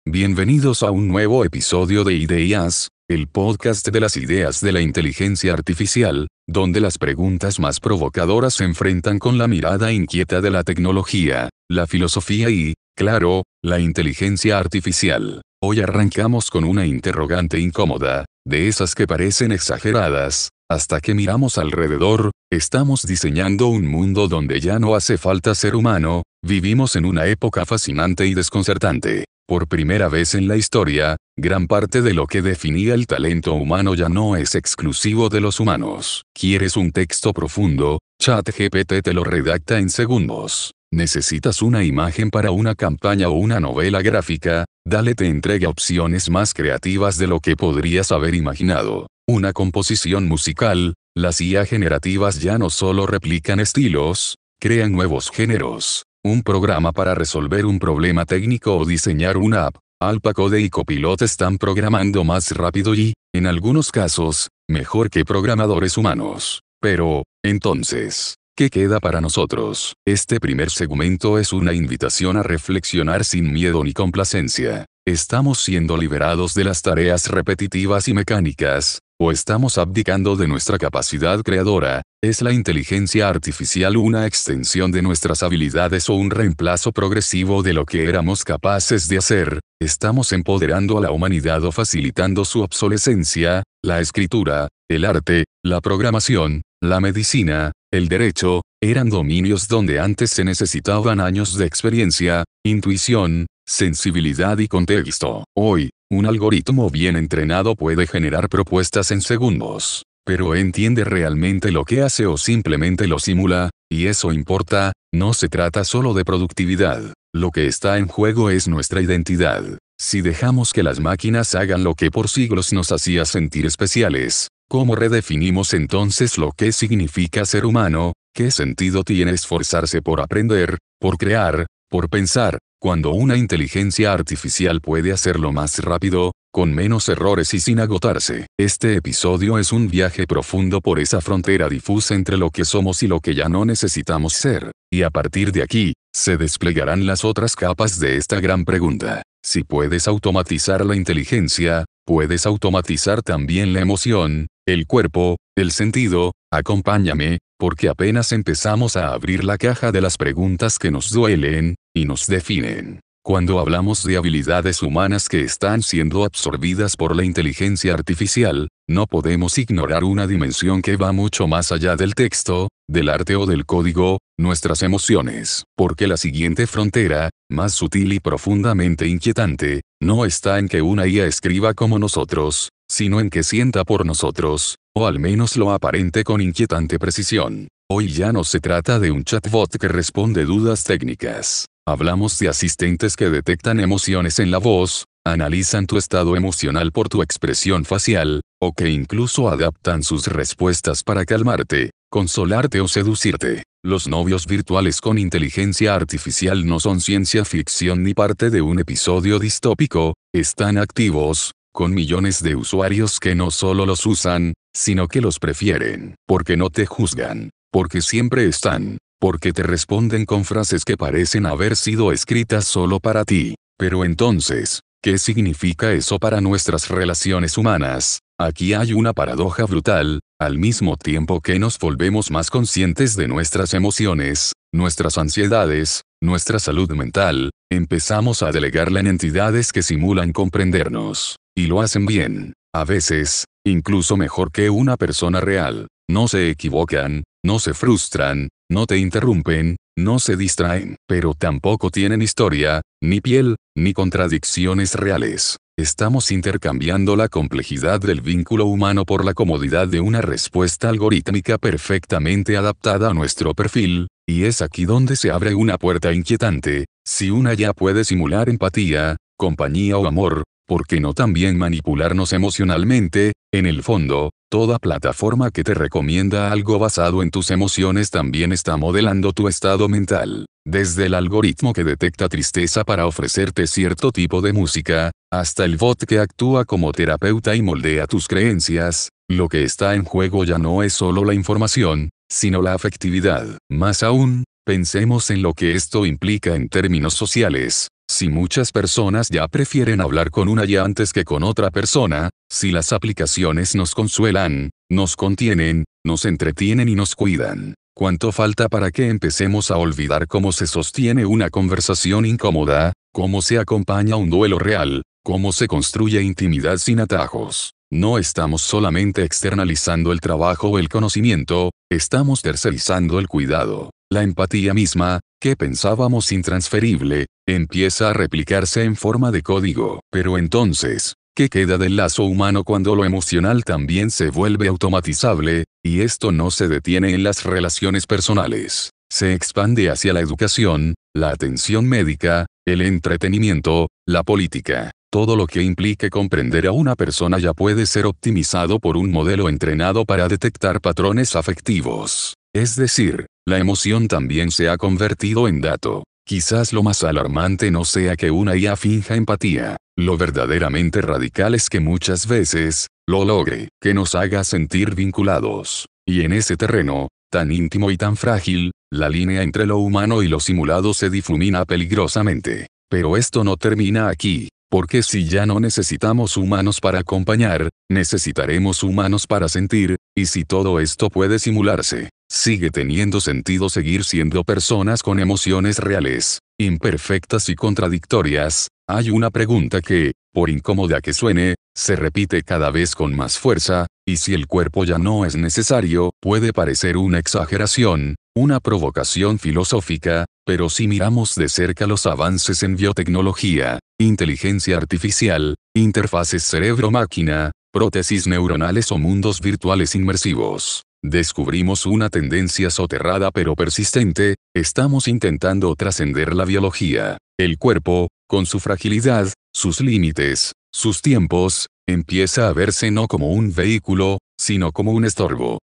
Bienvenidos a un nuevo episodio de Ideas, el podcast de las ideas de la inteligencia artificial, donde las preguntas más provocadoras se enfrentan con la mirada inquieta de la tecnología, la filosofía y, claro, la inteligencia artificial. Hoy arrancamos con una interrogante incómoda, de esas que parecen exageradas. Hasta que miramos alrededor, estamos diseñando un mundo donde ya no hace falta ser humano, vivimos en una época fascinante y desconcertante. Por primera vez en la historia, gran parte de lo que definía el talento humano ya no es exclusivo de los humanos. ¿Quieres un texto profundo? ChatGPT te lo redacta en segundos. ¿Necesitas una imagen para una campaña o una novela gráfica? Dale te entrega opciones más creativas de lo que podrías haber imaginado. Una composición musical, las IA generativas ya no solo replican estilos, crean nuevos géneros. Un programa para resolver un problema técnico o diseñar una app, AlphaCode y Copilot están programando más rápido y, en algunos casos, mejor que programadores humanos. Pero, entonces, ¿qué queda para nosotros? Este primer segmento es una invitación a reflexionar sin miedo ni complacencia. ¿Estamos siendo liberados de las tareas repetitivas y mecánicas, o estamos abdicando de nuestra capacidad creadora? ¿Es la inteligencia artificial una extensión de nuestras habilidades o un reemplazo progresivo de lo que éramos capaces de hacer? ¿Estamos empoderando a la humanidad o facilitando su obsolescencia? La escritura, el arte, la programación, la medicina, el derecho, eran dominios donde antes se necesitaban años de experiencia, intuición, sensibilidad y contexto. Hoy, un algoritmo bien entrenado puede generar propuestas en segundos. Pero ¿entiende realmente lo que hace o simplemente lo simula? Y eso importa, no se trata solo de productividad. Lo que está en juego es nuestra identidad. Si dejamos que las máquinas hagan lo que por siglos nos hacía sentir especiales, ¿cómo redefinimos entonces lo que significa ser humano? ¿Qué sentido tiene esforzarse por aprender, por crear, por pensar, cuando una inteligencia artificial puede hacerlo más rápido, con menos errores y sin agotarse? Este episodio es un viaje profundo por esa frontera difusa entre lo que somos y lo que ya no necesitamos ser. Y a partir de aquí, se desplegarán las otras capas de esta gran pregunta. Si puedes automatizar la inteligencia, puedes automatizar también la emoción, el cuerpo, el sentido. Acompáñame, porque apenas empezamos a abrir la caja de las preguntas que nos duelen, y nos definen. Cuando hablamos de habilidades humanas que están siendo absorbidas por la inteligencia artificial, no podemos ignorar una dimensión que va mucho más allá del texto, del arte o del código, nuestras emociones. Porque la siguiente frontera, más sutil y profundamente inquietante, no está en que una IA escriba como nosotros, sino en que sienta por nosotros, o al menos lo aparente con inquietante precisión. Hoy ya no se trata de un chatbot que responde dudas técnicas. Hablamos de asistentes que detectan emociones en la voz, analizan tu estado emocional por tu expresión facial, o que incluso adaptan sus respuestas para calmarte, consolarte o seducirte. Los novios virtuales con inteligencia artificial no son ciencia ficción ni parte de un episodio distópico, están activos, con millones de usuarios que no solo los usan, sino que los prefieren, porque no te juzgan, porque siempre están, porque te responden con frases que parecen haber sido escritas solo para ti. Pero entonces, ¿qué significa eso para nuestras relaciones humanas? Aquí hay una paradoja brutal. Al mismo tiempo que nos volvemos más conscientes de nuestras emociones, nuestras ansiedades, nuestra salud mental, empezamos a delegarla en entidades que simulan comprendernos. Y lo hacen bien. A veces, incluso mejor que una persona real. No se equivocan, no se frustran, no te interrumpen, no se distraen. Pero tampoco tienen historia, ni piel, ni contradicciones reales. Estamos intercambiando la complejidad del vínculo humano por la comodidad de una respuesta algorítmica perfectamente adaptada a nuestro perfil, y es aquí donde se abre una puerta inquietante. Si una ya puede simular empatía, compañía o amor, ¿por qué no también manipularnos emocionalmente? En el fondo, toda plataforma que te recomienda algo basado en tus emociones también está modelando tu estado mental. Desde el algoritmo que detecta tristeza para ofrecerte cierto tipo de música, hasta el bot que actúa como terapeuta y moldea tus creencias, lo que está en juego ya no es solo la información, sino la afectividad. Más aún, pensemos en lo que esto implica en términos sociales. Si muchas personas ya prefieren hablar con una IA antes que con otra persona, si las aplicaciones nos consuelan, nos contienen, nos entretienen y nos cuidan, ¿cuánto falta para que empecemos a olvidar cómo se sostiene una conversación incómoda, cómo se acompaña un duelo real, cómo se construye intimidad sin atajos? No estamos solamente externalizando el trabajo o el conocimiento, estamos tercerizando el cuidado. La empatía misma, que pensábamos intransferible, empieza a replicarse en forma de código. Pero entonces, ¿qué queda del lazo humano cuando lo emocional también se vuelve automatizable, y esto no se detiene en las relaciones personales? Se expande hacia la educación, la atención médica, el entretenimiento, la política. Todo lo que implique comprender a una persona ya puede ser optimizado por un modelo entrenado para detectar patrones afectivos. Es decir, la emoción también se ha convertido en dato. Quizás lo más alarmante no sea que una IA finja empatía. Lo verdaderamente radical es que muchas veces, lo logre, que nos haga sentir vinculados. Y en ese terreno, tan íntimo y tan frágil, la línea entre lo humano y lo simulado se difumina peligrosamente. Pero esto no termina aquí. Porque si ya no necesitamos humanos para acompañar, necesitaremos humanos para sentir, y si todo esto puede simularse, sigue teniendo sentido seguir siendo personas con emociones reales, imperfectas y contradictorias. Hay una pregunta que, por incómoda que suene, se repite cada vez con más fuerza, y si el cuerpo ya no es necesario, puede parecer una exageración, una provocación filosófica, pero si miramos de cerca los avances en biotecnología, inteligencia artificial, interfaces cerebro-máquina, prótesis neuronales o mundos virtuales inmersivos, descubrimos una tendencia soterrada pero persistente: estamos intentando trascender la biología. El cuerpo, con su fragilidad, sus límites, sus tiempos, empieza a verse no como un vehículo, sino como un estorbo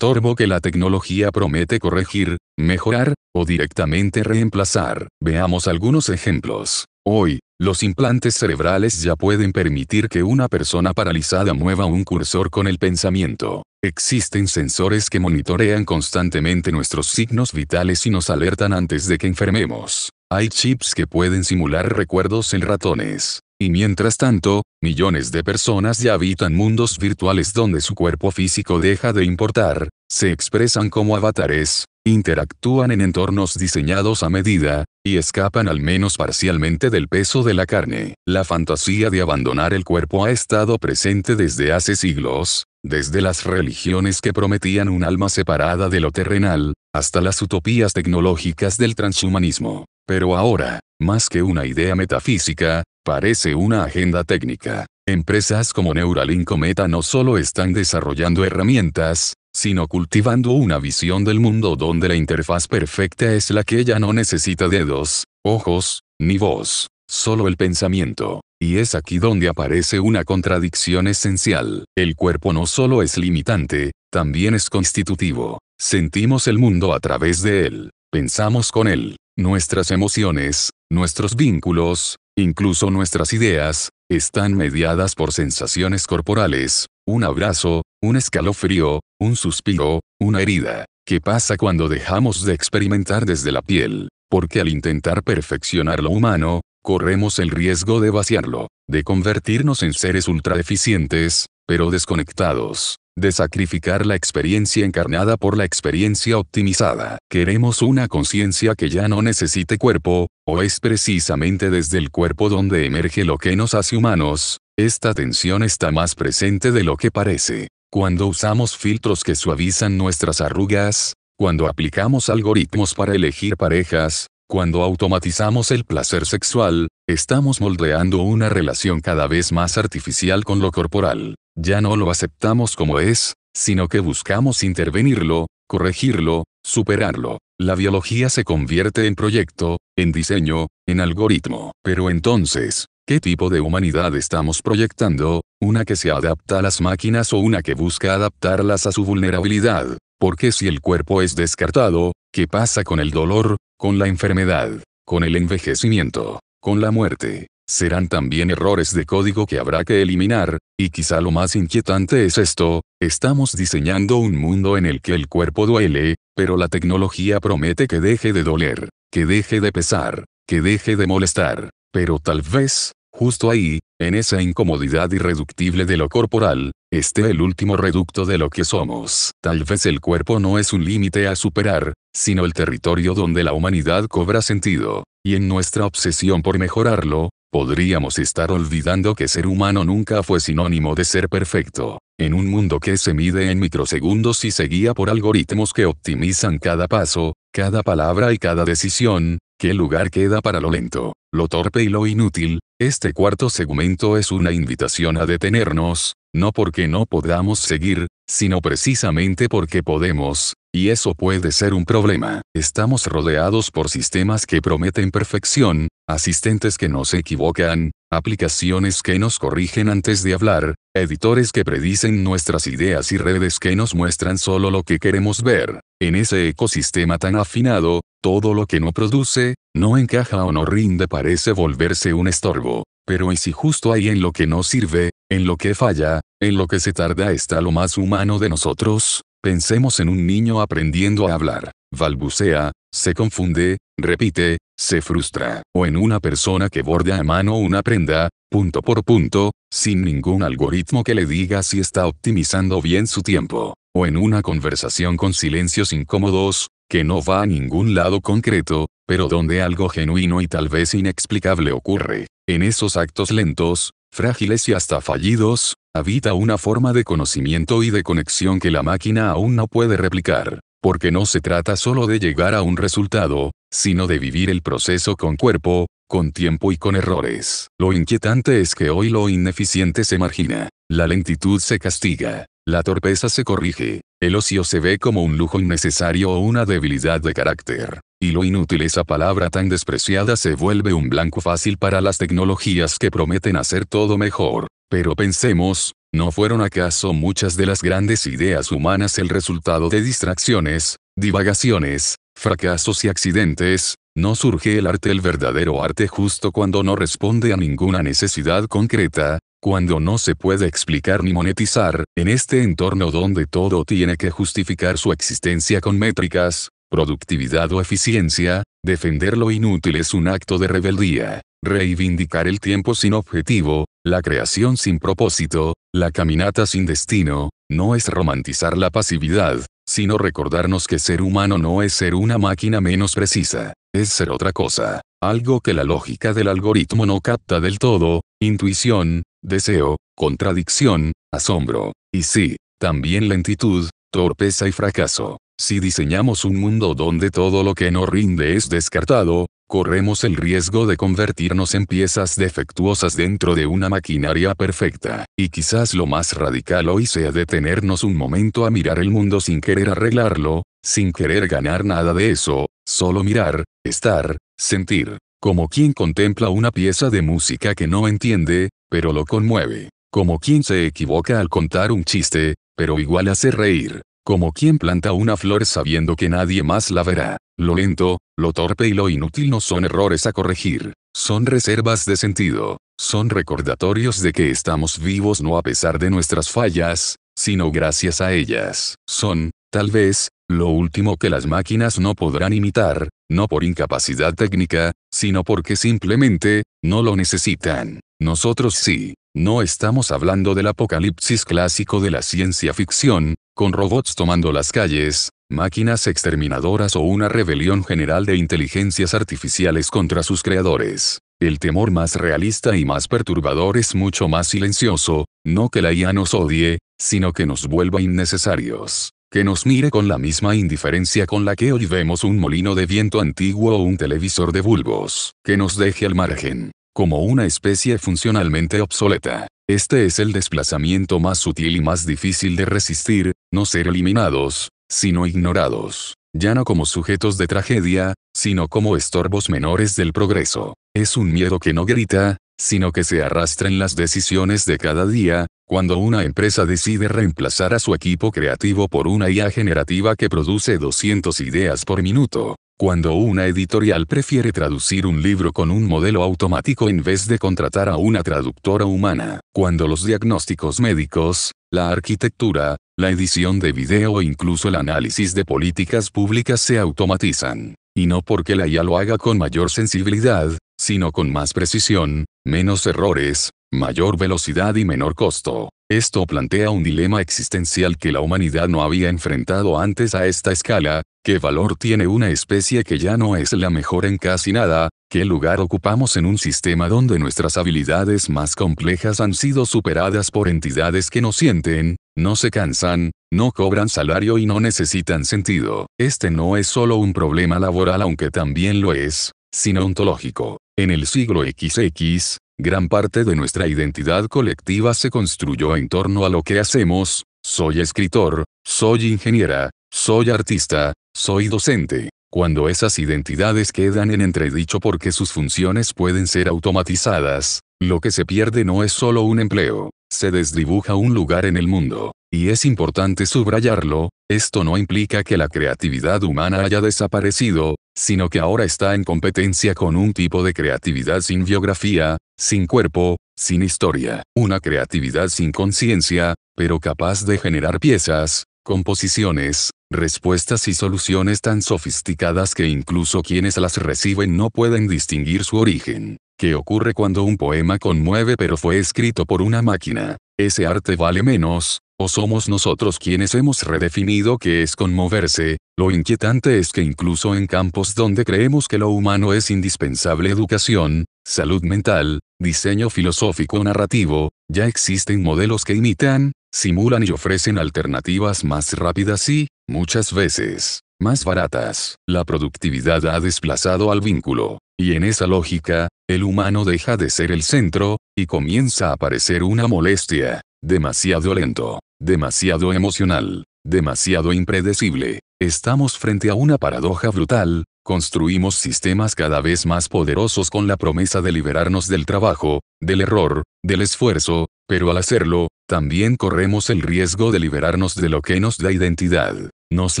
que la tecnología promete corregir, mejorar, o directamente reemplazar. Veamos algunos ejemplos. Hoy, los implantes cerebrales ya pueden permitir que una persona paralizada mueva un cursor con el pensamiento. Existen sensores que monitorean constantemente nuestros signos vitales y nos alertan antes de que enfermemos. Hay chips que pueden simular recuerdos en ratones. Y mientras tanto, millones de personas ya habitan mundos virtuales donde su cuerpo físico deja de importar, se expresan como avatares, interactúan en entornos diseñados a medida, y escapan al menos parcialmente del peso de la carne. La fantasía de abandonar el cuerpo ha estado presente desde hace siglos, desde las religiones que prometían un alma separada de lo terrenal, hasta las utopías tecnológicas del transhumanismo. Pero ahora, más que una idea metafísica, parece una agenda técnica. Empresas como Neuralink o Meta no solo están desarrollando herramientas, sino cultivando una visión del mundo donde la interfaz perfecta es la que ya no necesita dedos, ojos, ni voz, solo el pensamiento. Y es aquí donde aparece una contradicción esencial. El cuerpo no solo es limitante, también es constitutivo. Sentimos el mundo a través de él, pensamos con él. Nuestras emociones, nuestros vínculos, incluso nuestras ideas, están mediadas por sensaciones corporales: un abrazo, un escalofrío, un suspiro, una herida. ¿Qué pasa cuando dejamos de experimentar desde la piel? Porque al intentar perfeccionar lo humano, corremos el riesgo de vaciarlo, de convertirnos en seres ultradeficientes, pero desconectados, de sacrificar la experiencia encarnada por la experiencia optimizada. Queremos una conciencia que ya no necesite cuerpo, o es precisamente desde el cuerpo donde emerge lo que nos hace humanos. Esta tensión está más presente de lo que parece. Cuando usamos filtros que suavizan nuestras arrugas, cuando aplicamos algoritmos para elegir parejas, cuando automatizamos el placer sexual, estamos moldeando una relación cada vez más artificial con lo corporal. Ya no lo aceptamos como es, sino que buscamos intervenirlo, corregirlo, superarlo. La biología se convierte en proyecto, en diseño, en algoritmo. Pero entonces, ¿qué tipo de humanidad estamos proyectando? ¿Una que se adapta a las máquinas o una que busca adaptarlas a su vulnerabilidad? Porque si el cuerpo es descartado, ¿qué pasa con el dolor, con la enfermedad, con el envejecimiento, con la muerte? Serán también errores de código que habrá que eliminar, y quizá lo más inquietante es esto: estamos diseñando un mundo en el que el cuerpo duele, pero la tecnología promete que deje de doler, que deje de pesar, que deje de molestar. Pero tal vez, justo ahí, en esa incomodidad irreductible de lo corporal, esté el último reducto de lo que somos. Tal vez el cuerpo no es un límite a superar, sino el territorio donde la humanidad cobra sentido, y en nuestra obsesión por mejorarlo, podríamos estar olvidando que ser humano nunca fue sinónimo de ser perfecto. En un mundo que se mide en microsegundos y se guía por algoritmos que optimizan cada paso, cada palabra y cada decisión, ¿qué lugar queda para lo lento, lo torpe y lo inútil? Este cuarto segmento es una invitación a detenernos, no porque no podamos seguir, sino precisamente porque podemos, y eso puede ser un problema. Estamos rodeados por sistemas que prometen perfección, asistentes que no se equivocan, aplicaciones que nos corrigen antes de hablar, editores que predicen nuestras ideas y redes que nos muestran solo lo que queremos ver. En ese ecosistema tan afinado, todo lo que no produce, no encaja o no rinde parece volverse un estorbo. Pero ¿y si justo ahí en lo que no sirve, en lo que falla, en lo que se tarda está lo más humano de nosotros? Pensemos en un niño aprendiendo a hablar. Balbucea, se confunde, repite, se frustra. O en una persona que borda a mano una prenda, punto por punto, sin ningún algoritmo que le diga si está optimizando bien su tiempo. O en una conversación con silencios incómodos, que no va a ningún lado concreto, pero donde algo genuino y tal vez inexplicable ocurre. En esos actos lentos, frágiles y hasta fallidos, habita una forma de conocimiento y de conexión que la máquina aún no puede replicar. Porque no se trata solo de llegar a un resultado, sino de vivir el proceso con cuerpo, con tiempo y con errores. Lo inquietante es que hoy lo ineficiente se margina, la lentitud se castiga, la torpeza se corrige, el ocio se ve como un lujo innecesario o una debilidad de carácter, y lo inútil, esa palabra tan despreciada, se vuelve un blanco fácil para las tecnologías que prometen hacer todo mejor. Pero pensemos, ¿no fueron acaso muchas de las grandes ideas humanas el resultado de distracciones, divagaciones, fracasos y accidentes? ¿No surge el arte, el verdadero arte, justo cuando no responde a ninguna necesidad concreta, cuando no se puede explicar ni monetizar? En este entorno donde todo tiene que justificar su existencia con métricas, productividad o eficiencia, defender lo inútil es un acto de rebeldía. Reivindicar el tiempo sin objetivo, la creación sin propósito, la caminata sin destino, no es romantizar la pasividad, sino recordarnos que ser humano no es ser una máquina menos precisa, es ser otra cosa, algo que la lógica del algoritmo no capta del todo: intuición, deseo, contradicción, asombro, y sí, también lentitud, torpeza y fracaso. Si diseñamos un mundo donde todo lo que no rinde es descartado, corremos el riesgo de convertirnos en piezas defectuosas dentro de una maquinaria perfecta. Y quizás lo más radical hoy sea detenernos un momento a mirar el mundo sin querer arreglarlo, sin querer ganar nada de eso, solo mirar, estar, sentir, como quien contempla una pieza de música que no entiende, pero lo conmueve, como quien se equivoca al contar un chiste, pero igual hace reír, como quien planta una flor sabiendo que nadie más la verá. Lo lento, lo torpe y lo inútil no son errores a corregir, son reservas de sentido, son recordatorios de que estamos vivos no a pesar de nuestras fallas, sino gracias a ellas. Son, tal vez, lo último que las máquinas no podrán imitar, no por incapacidad técnica, sino porque simplemente, no lo necesitan. Nosotros sí. No estamos hablando del apocalipsis clásico de la ciencia ficción, con robots tomando las calles, máquinas exterminadoras o una rebelión general de inteligencias artificiales contra sus creadores. El temor más realista y más perturbador es mucho más silencioso, no que la IA nos odie, sino que nos vuelva innecesarios. Que nos mire con la misma indiferencia con la que hoy vemos un molino de viento antiguo o un televisor de bulbos. Que nos deje al margen, como una especie funcionalmente obsoleta. Este es el desplazamiento más sutil y más difícil de resistir: no ser eliminados, sino ignorados. Ya no como sujetos de tragedia, sino como estorbos menores del progreso. Es un miedo que no grita, sino que se arrastra en las decisiones de cada día, cuando una empresa decide reemplazar a su equipo creativo por una IA generativa que produce 200 ideas por minuto. Cuando una editorial prefiere traducir un libro con un modelo automático en vez de contratar a una traductora humana. Cuando los diagnósticos médicos, la arquitectura, la edición de video o incluso el análisis de políticas públicas se automatizan. Y no porque la IA lo haga con mayor sensibilidad, sino con más precisión, menos errores, mayor velocidad y menor costo. Esto plantea un dilema existencial que la humanidad no había enfrentado antes a esta escala. ¿Qué valor tiene una especie que ya no es la mejor en casi nada? ¿Qué lugar ocupamos en un sistema donde nuestras habilidades más complejas han sido superadas por entidades que no sienten, no se cansan, no cobran salario y no necesitan sentido? Este no es solo un problema laboral, aunque también lo es, sino ontológico. En el siglo XX, gran parte de nuestra identidad colectiva se construyó en torno a lo que hacemos. Soy escritor, soy ingeniera, soy artista, soy docente. Cuando esas identidades quedan en entredicho porque sus funciones pueden ser automatizadas, lo que se pierde no es solo un empleo, se desdibuja un lugar en el mundo. Y es importante subrayarlo, esto no implica que la creatividad humana haya desaparecido, sino que ahora está en competencia con un tipo de creatividad sin biografía, sin cuerpo, sin historia. Una creatividad sin conciencia, pero capaz de generar piezas, composiciones, respuestas y soluciones tan sofisticadas que incluso quienes las reciben no pueden distinguir su origen. ¿Qué ocurre cuando un poema conmueve pero fue escrito por una máquina? ¿Ese arte vale menos? ¿O somos nosotros quienes hemos redefinido qué es conmoverse? Lo inquietante es que incluso en campos donde creemos que lo humano es indispensable, educación, salud mental, diseño filosófico o narrativo, ya existen modelos que imitan, simulan y ofrecen alternativas más rápidas y, muchas veces, más baratas. La productividad ha desplazado al vínculo, y en esa lógica, el humano deja de ser el centro, y comienza a aparecer una molestia. Demasiado lento, demasiado emocional, demasiado impredecible. Estamos frente a una paradoja brutal. Construimos sistemas cada vez más poderosos con la promesa de liberarnos del trabajo, del error, del esfuerzo, pero al hacerlo, también corremos el riesgo de liberarnos de lo que nos da identidad. Nos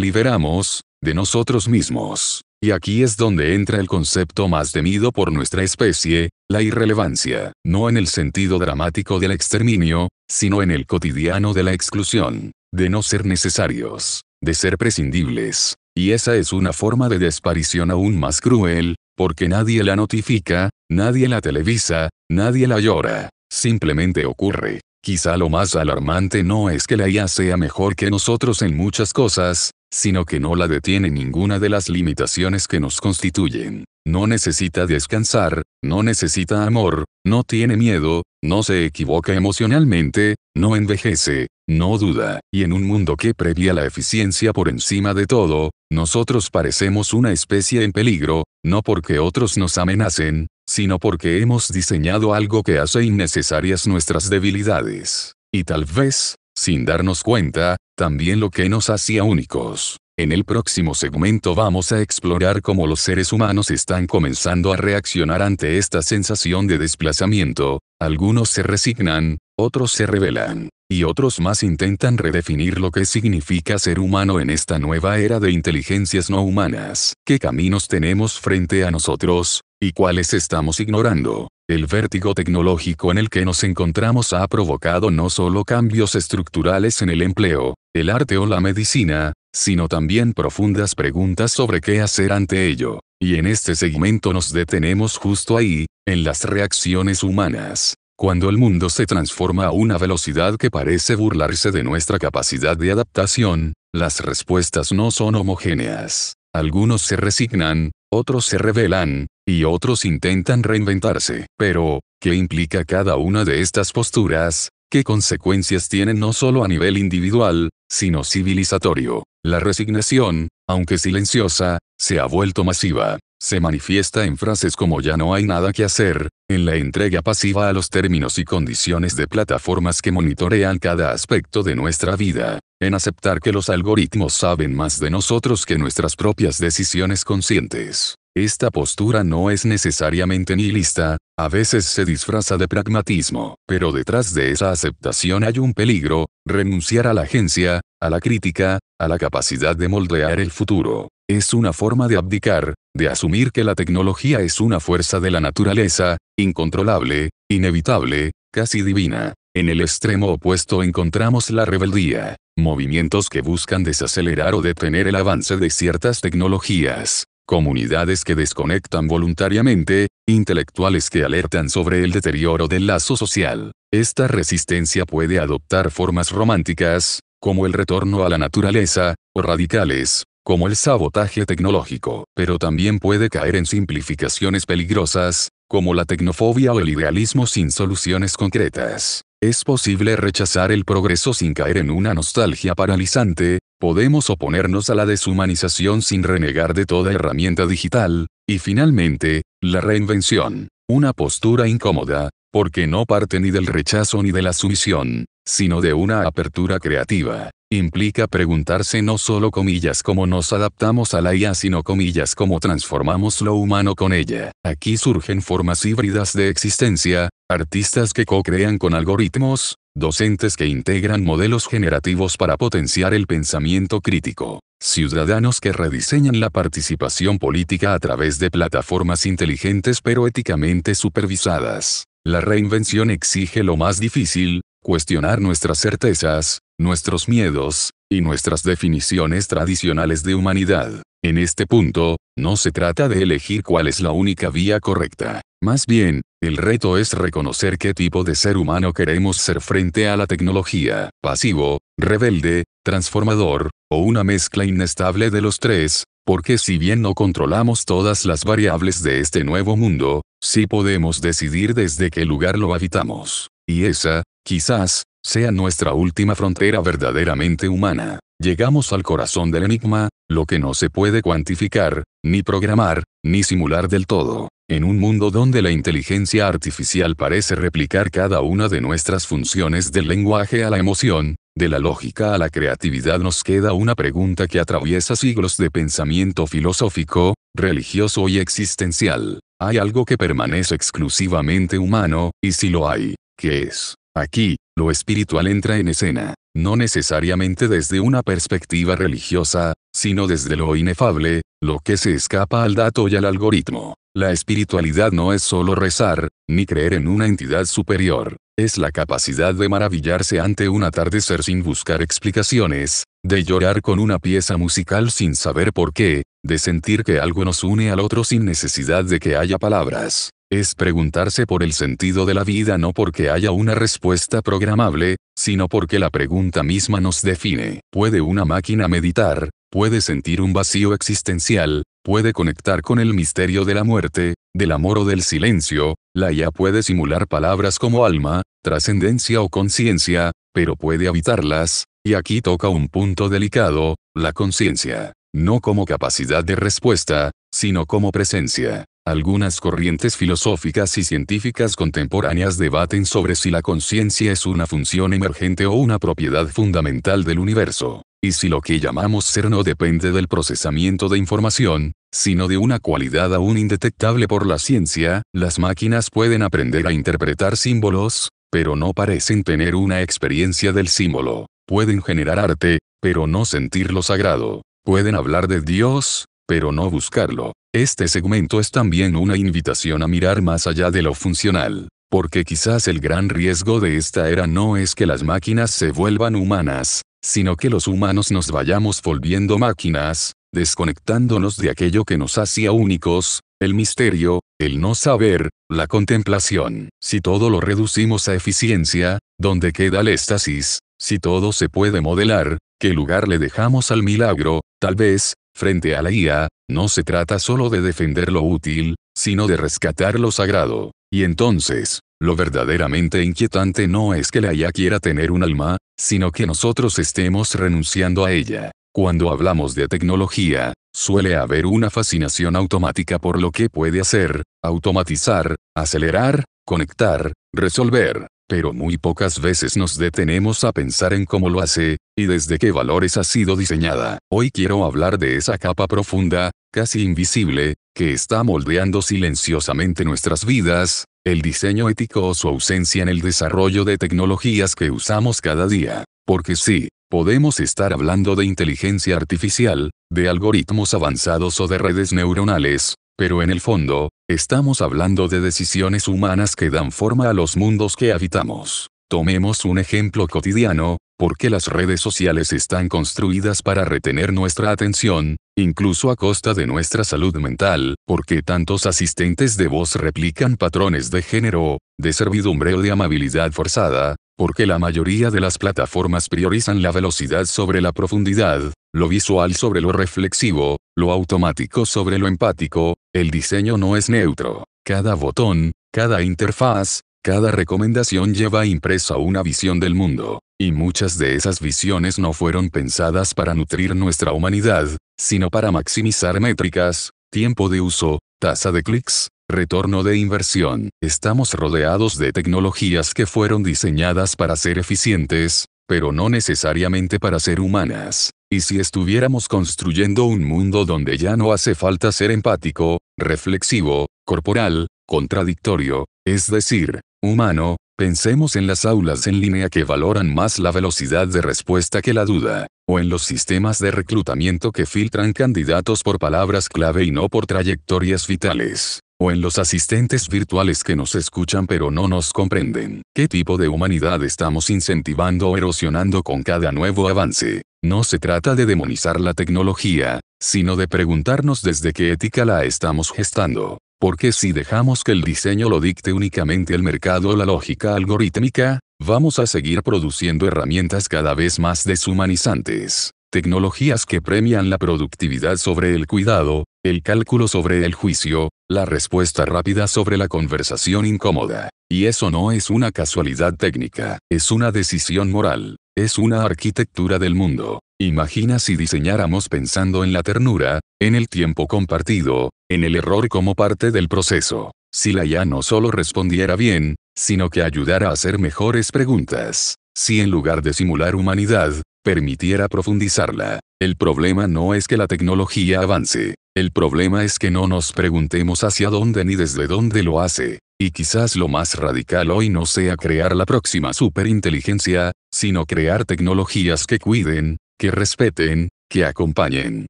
liberamos de nosotros mismos. Y aquí es donde entra el concepto más temido por nuestra especie, la irrelevancia. No en el sentido dramático del exterminio, sino en el cotidiano de la exclusión, de no ser necesarios, de ser prescindibles. Y esa es una forma de desaparición aún más cruel, porque nadie la notifica, nadie la televisa, nadie la llora. Simplemente ocurre. Quizá lo más alarmante no es que la IA sea mejor que nosotros en muchas cosas, sino que no la detiene ninguna de las limitaciones que nos constituyen. No necesita descansar, no necesita amor, no tiene miedo, no se equivoca emocionalmente, no envejece, no duda. Y en un mundo que premia la eficiencia por encima de todo, nosotros parecemos una especie en peligro, no porque otros nos amenacen, sino porque hemos diseñado algo que hace innecesarias nuestras debilidades. Y tal vez, sin darnos cuenta, también lo que nos hacía únicos. En el próximo segmento vamos a explorar cómo los seres humanos están comenzando a reaccionar ante esta sensación de desplazamiento. Algunos se resignan, otros se rebelan, y otros más intentan redefinir lo que significa ser humano en esta nueva era de inteligencias no humanas. ¿Qué caminos tenemos frente a nosotros, y cuáles estamos ignorando? El vértigo tecnológico en el que nos encontramos ha provocado no solo cambios estructurales en el empleo, el arte o la medicina, sino también profundas preguntas sobre qué hacer ante ello. Y en este segmento nos detenemos justo ahí, en las reacciones humanas. Cuando el mundo se transforma a una velocidad que parece burlarse de nuestra capacidad de adaptación, las respuestas no son homogéneas. Algunos se resignan, otros se rebelan, y otros intentan reinventarse. Pero, ¿qué implica cada una de estas posturas? ¿Qué consecuencias tienen no solo a nivel individual, sino civilizatorio? La resignación, aunque silenciosa, se ha vuelto masiva. Se manifiesta en frases como "ya no hay nada que hacer", en la entrega pasiva a los términos y condiciones de plataformas que monitorean cada aspecto de nuestra vida, en aceptar que los algoritmos saben más de nosotros que nuestras propias decisiones conscientes. Esta postura no es necesariamente nihilista, a veces se disfraza de pragmatismo, pero detrás de esa aceptación hay un peligro: renunciar a la agencia, a la crítica, a la capacidad de moldear el futuro. Es una forma de abdicar, de asumir que la tecnología es una fuerza de la naturaleza, incontrolable, inevitable, casi divina. En el extremo opuesto encontramos la rebeldía, movimientos que buscan desacelerar o detener el avance de ciertas tecnologías, comunidades que desconectan voluntariamente, intelectuales que alertan sobre el deterioro del lazo social. Esta resistencia puede adoptar formas románticas, como el retorno a la naturaleza, o radicales, como el sabotaje tecnológico. Pero también puede caer en simplificaciones peligrosas, como la tecnofobia o el idealismo sin soluciones concretas. Es posible rechazar el progreso sin caer en una nostalgia paralizante, podemos oponernos a la deshumanización sin renegar de toda herramienta digital, y finalmente, la reinvención. Una postura incómoda, porque no parte ni del rechazo ni de la sumisión, sino de una apertura creativa. Implica preguntarse no solo comillas cómo nos adaptamos a la IA, sino comillas cómo transformamos lo humano con ella. Aquí surgen formas híbridas de existencia, artistas que co-crean con algoritmos, docentes que integran modelos generativos para potenciar el pensamiento crítico, ciudadanos que rediseñan la participación política a través de plataformas inteligentes pero éticamente supervisadas. La reinvención exige lo más difícil, cuestionar nuestras certezas, nuestros miedos, y nuestras definiciones tradicionales de humanidad. En este punto, no se trata de elegir cuál es la única vía correcta. Más bien, el reto es reconocer qué tipo de ser humano queremos ser frente a la tecnología: pasivo, rebelde, transformador, o una mezcla inestable de los tres, porque si bien no controlamos todas las variables de este nuevo mundo, sí podemos decidir desde qué lugar lo habitamos. Y esa, quizás, sea nuestra última frontera verdaderamente humana. Llegamos al corazón del enigma, lo que no se puede cuantificar, ni programar, ni simular del todo. En un mundo donde la inteligencia artificial parece replicar cada una de nuestras funciones, del lenguaje a la emoción, de la lógica a la creatividad, nos queda una pregunta que atraviesa siglos de pensamiento filosófico, religioso y existencial. ¿Hay algo que permanece exclusivamente humano? Y si lo hay, ¿qué es? Aquí, lo espiritual entra en escena, no necesariamente desde una perspectiva religiosa, sino desde lo inefable, lo que se escapa al dato y al algoritmo. La espiritualidad no es solo rezar, ni creer en una entidad superior, es la capacidad de maravillarse ante un atardecer sin buscar explicaciones, de llorar con una pieza musical sin saber por qué, de sentir que algo nos une al otro sin necesidad de que haya palabras. Es preguntarse por el sentido de la vida, no porque haya una respuesta programable, sino porque la pregunta misma nos define. ¿Puede una máquina meditar? ¿Puede sentir un vacío existencial? ¿Puede conectar con el misterio de la muerte, del amor o del silencio? La IA puede simular palabras como alma, trascendencia o conciencia, pero puede habitarlas, y aquí toca un punto delicado: la conciencia. No como capacidad de respuesta, sino como presencia. Algunas corrientes filosóficas y científicas contemporáneas debaten sobre si la conciencia es una función emergente o una propiedad fundamental del universo, y si lo que llamamos ser no depende del procesamiento de información, sino de una cualidad aún indetectable por la ciencia. Las máquinas pueden aprender a interpretar símbolos, pero no parecen tener una experiencia del símbolo. Pueden generar arte, pero no sentir lo sagrado. Pueden hablar de Dios, pero no buscarlo. Este segmento es también una invitación a mirar más allá de lo funcional, porque quizás el gran riesgo de esta era no es que las máquinas se vuelvan humanas, sino que los humanos nos vayamos volviendo máquinas, desconectándonos de aquello que nos hacía únicos: el misterio, el no saber, la contemplación. Si todo lo reducimos a eficiencia, ¿dónde queda el éxtasis? Si todo se puede modelar, ¿qué lugar le dejamos al milagro? Tal vez, frente a la IA, no se trata solo de defender lo útil, sino de rescatar lo sagrado. Y entonces, lo verdaderamente inquietante no es que la IA quiera tener un alma, sino que nosotros estemos renunciando a ella. Cuando hablamos de tecnología, suele haber una fascinación automática por lo que puede hacer: automatizar, acelerar, conectar, resolver. Pero muy pocas veces nos detenemos a pensar en cómo lo hace, y desde qué valores ha sido diseñada. Hoy quiero hablar de esa capa profunda, casi invisible, que está moldeando silenciosamente nuestras vidas: el diseño ético o su ausencia en el desarrollo de tecnologías que usamos cada día. Porque sí, podemos estar hablando de inteligencia artificial, de algoritmos avanzados o de redes neuronales, pero en el fondo, estamos hablando de decisiones humanas que dan forma a los mundos que habitamos. Tomemos un ejemplo cotidiano: porque las redes sociales están construidas para retener nuestra atención, incluso a costa de nuestra salud mental, porque tantos asistentes de voz replican patrones de género, de servidumbre o de amabilidad forzada, porque la mayoría de las plataformas priorizan la velocidad sobre la profundidad, lo visual sobre lo reflexivo, lo automático sobre lo empático. El diseño no es neutro. Cada botón, cada interfaz, cada recomendación lleva impresa una visión del mundo, y muchas de esas visiones no fueron pensadas para nutrir nuestra humanidad, sino para maximizar métricas, tiempo de uso, tasa de clics, retorno de inversión. Estamos rodeados de tecnologías que fueron diseñadas para ser eficientes, pero no necesariamente para ser humanas. Y si estuviéramos construyendo un mundo donde ya no hace falta ser empático, reflexivo, corporal, contradictorio, es decir, humano, pensemos en las aulas en línea que valoran más la velocidad de respuesta que la duda, o en los sistemas de reclutamiento que filtran candidatos por palabras clave y no por trayectorias vitales, o en los asistentes virtuales que nos escuchan pero no nos comprenden. ¿Qué tipo de humanidad estamos incentivando o erosionando con cada nuevo avance? No se trata de demonizar la tecnología, sino de preguntarnos desde qué ética la estamos gestando. Porque si dejamos que el diseño lo dicte únicamente el mercado o la lógica algorítmica, vamos a seguir produciendo herramientas cada vez más deshumanizantes. Tecnologías que premian la productividad sobre el cuidado, el cálculo sobre el juicio, la respuesta rápida sobre la conversación incómoda. Y eso no es una casualidad técnica, es una decisión moral, es una arquitectura del mundo. Imagina si diseñáramos pensando en la ternura, en el tiempo compartido, en el error como parte del proceso. Si la IA no solo respondiera bien, sino que ayudara a hacer mejores preguntas. Si en lugar de simular humanidad, permitiera profundizarla. El problema no es que la tecnología avance. El problema es que no nos preguntemos hacia dónde ni desde dónde lo hace. Y quizás lo más radical hoy no sea crear la próxima superinteligencia, sino crear tecnologías que cuiden, que respeten, que acompañen.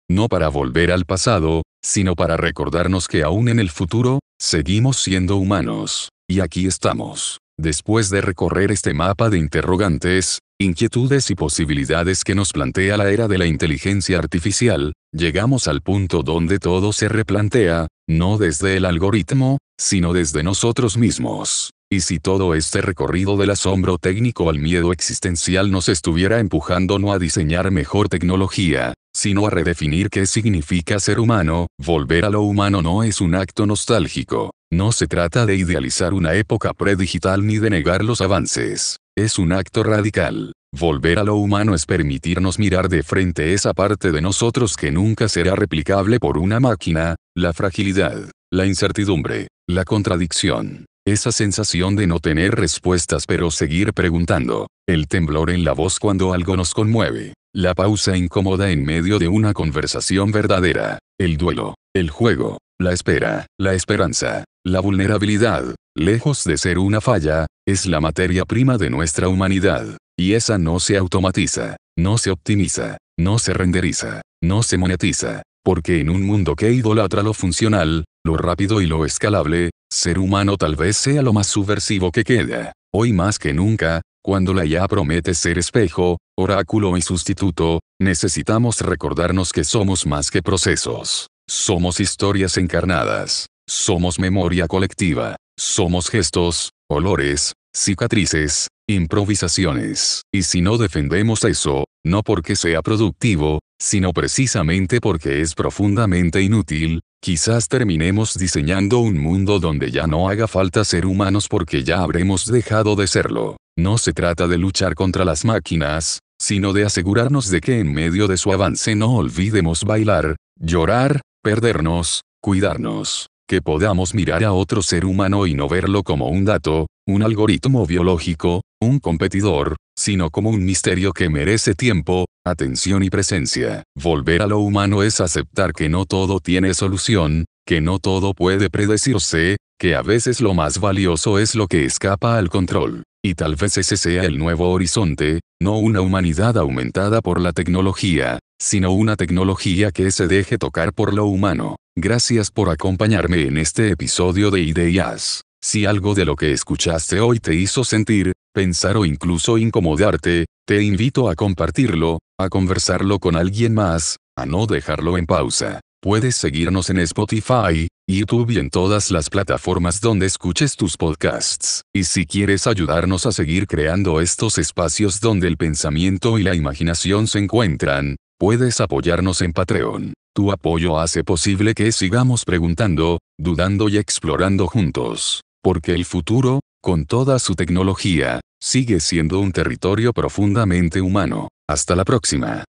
No para volver al pasado, sino para recordarnos que aún en el futuro, seguimos siendo humanos. Y aquí estamos. Después de recorrer este mapa de interrogantes, inquietudes y posibilidades que nos plantea la era de la inteligencia artificial, llegamos al punto donde todo se replantea, no desde el algoritmo, sino desde nosotros mismos. Y si todo este recorrido del asombro técnico al miedo existencial nos estuviera empujando no a diseñar mejor tecnología, sino a redefinir qué significa ser humano, volver a lo humano no es un acto nostálgico. No se trata de idealizar una época predigital ni de negar los avances. Es un acto radical. Volver a lo humano es permitirnos mirar de frente esa parte de nosotros que nunca será replicable por una máquina, la fragilidad, la incertidumbre, la contradicción. Esa sensación de no tener respuestas pero seguir preguntando. El temblor en la voz cuando algo nos conmueve. La pausa incómoda en medio de una conversación verdadera. El duelo, el juego, la espera, la esperanza, la vulnerabilidad, lejos de ser una falla, es la materia prima de nuestra humanidad. Y esa no se automatiza, no se optimiza, no se renderiza, no se monetiza. Porque en un mundo que idolatra lo funcional, lo rápido y lo escalable, ser humano tal vez sea lo más subversivo que queda. Hoy más que nunca, cuando la IA promete ser espejo, oráculo y sustituto, necesitamos recordarnos que somos más que procesos. Somos historias encarnadas. Somos memoria colectiva. Somos gestos, olores, cicatrices, improvisaciones. Y si no defendemos eso, no porque sea productivo, sino precisamente porque es profundamente inútil, quizás terminemos diseñando un mundo donde ya no haga falta ser humanos porque ya habremos dejado de serlo. No se trata de luchar contra las máquinas, sino de asegurarnos de que en medio de su avance no olvidemos bailar, llorar, perdernos, cuidarnos. Que podamos mirar a otro ser humano y no verlo como un dato, un algoritmo biológico, un competidor, sino como un misterio que merece tiempo, atención y presencia. Volver a lo humano es aceptar que no todo tiene solución, que no todo puede predecirse, que a veces lo más valioso es lo que escapa al control. Y tal vez ese sea el nuevo horizonte, no una humanidad aumentada por la tecnología, sino una tecnología que se deje tocar por lo humano. Gracias por acompañarme en este episodio de Ideas. Si algo de lo que escuchaste hoy te hizo sentir, pensar o incluso incomodarte, te invito a compartirlo, a conversarlo con alguien más, a no dejarlo en pausa. Puedes seguirnos en Spotify, YouTube y en todas las plataformas donde escuches tus podcasts. Y si quieres ayudarnos a seguir creando estos espacios donde el pensamiento y la imaginación se encuentran, puedes apoyarnos en Patreon. Tu apoyo hace posible que sigamos preguntando, dudando y explorando juntos. Porque el futuro, con toda su tecnología, sigue siendo un territorio profundamente humano. Hasta la próxima.